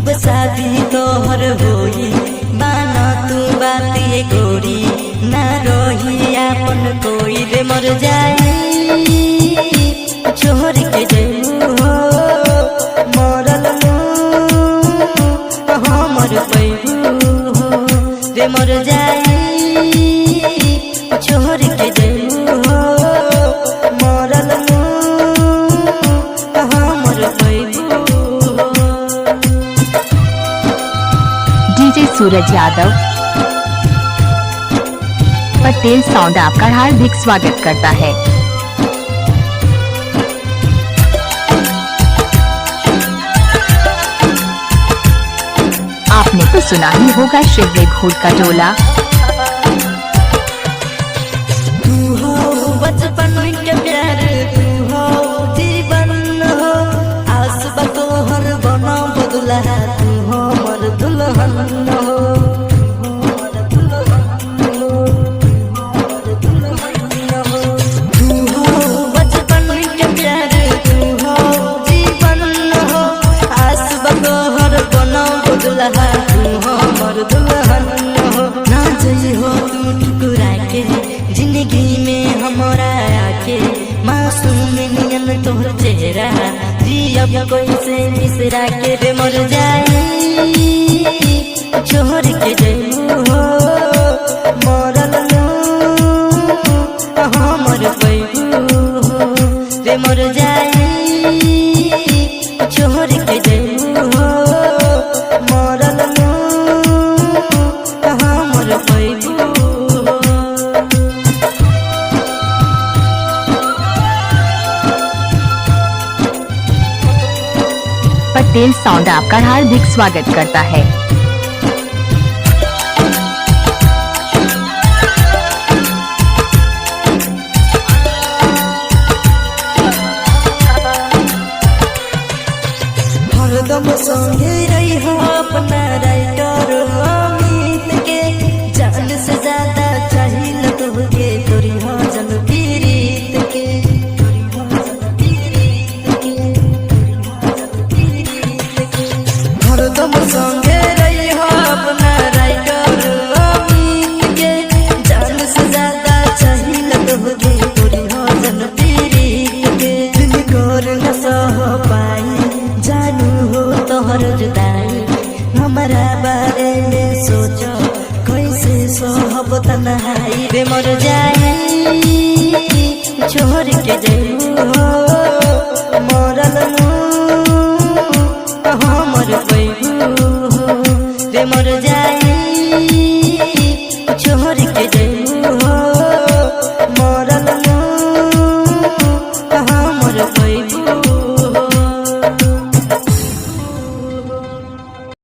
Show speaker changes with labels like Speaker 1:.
Speaker 1: जब शादी तोहर होई बाना तू बात ये गोरी ना रोही अपन कोई रे मर जाई छोड़ के जइबू हो मरल हमर पैबू हो रे मर जाई छोड़ के जइबू हो मरल हमर पैबू हो।
Speaker 2: डीजे सूरज यादव पटेल साउंड आपका हार्दिक स्वागत करता है। आपने तो सुना ही होगा शिवरे घोट का टोला।
Speaker 1: तू हो बचपन के प्यार तू हो जीवन हो आस बतोहर बना बदला तू हो मर दुल्हन हो जिंदगी में हमारा आके मासूम नियन तोहर चेहरा जियब कैसे बिसरा के रे मर जाई छोड़ के जइबू हो मरल हमर पैबू हो रे मर जाई छोड़ के जइबू हो मरल हमर पैबू।
Speaker 2: पटेल साउंड आपका हार्दिक स्वागत करता है।
Speaker 1: हरदम संगे रही हो अपना राइटर अमित के जान से ज्यादा चाहिए तुहके तोरी हो जन पीड़ित के हरदम संगे रही हो अपना राइटर अमित के जान से ज्यादा चाहिए तुहके तोरी हो जन पीड़ित के दिल कर न सह पाई जानू हो तोहर जुदाई हमारा बारे में सोचो कैसे सोहब तन्हाई रे मर जाई छोड़ के जइबू हो मरल हमर पैबू हो रे मर जाई छोड़ के जइबू।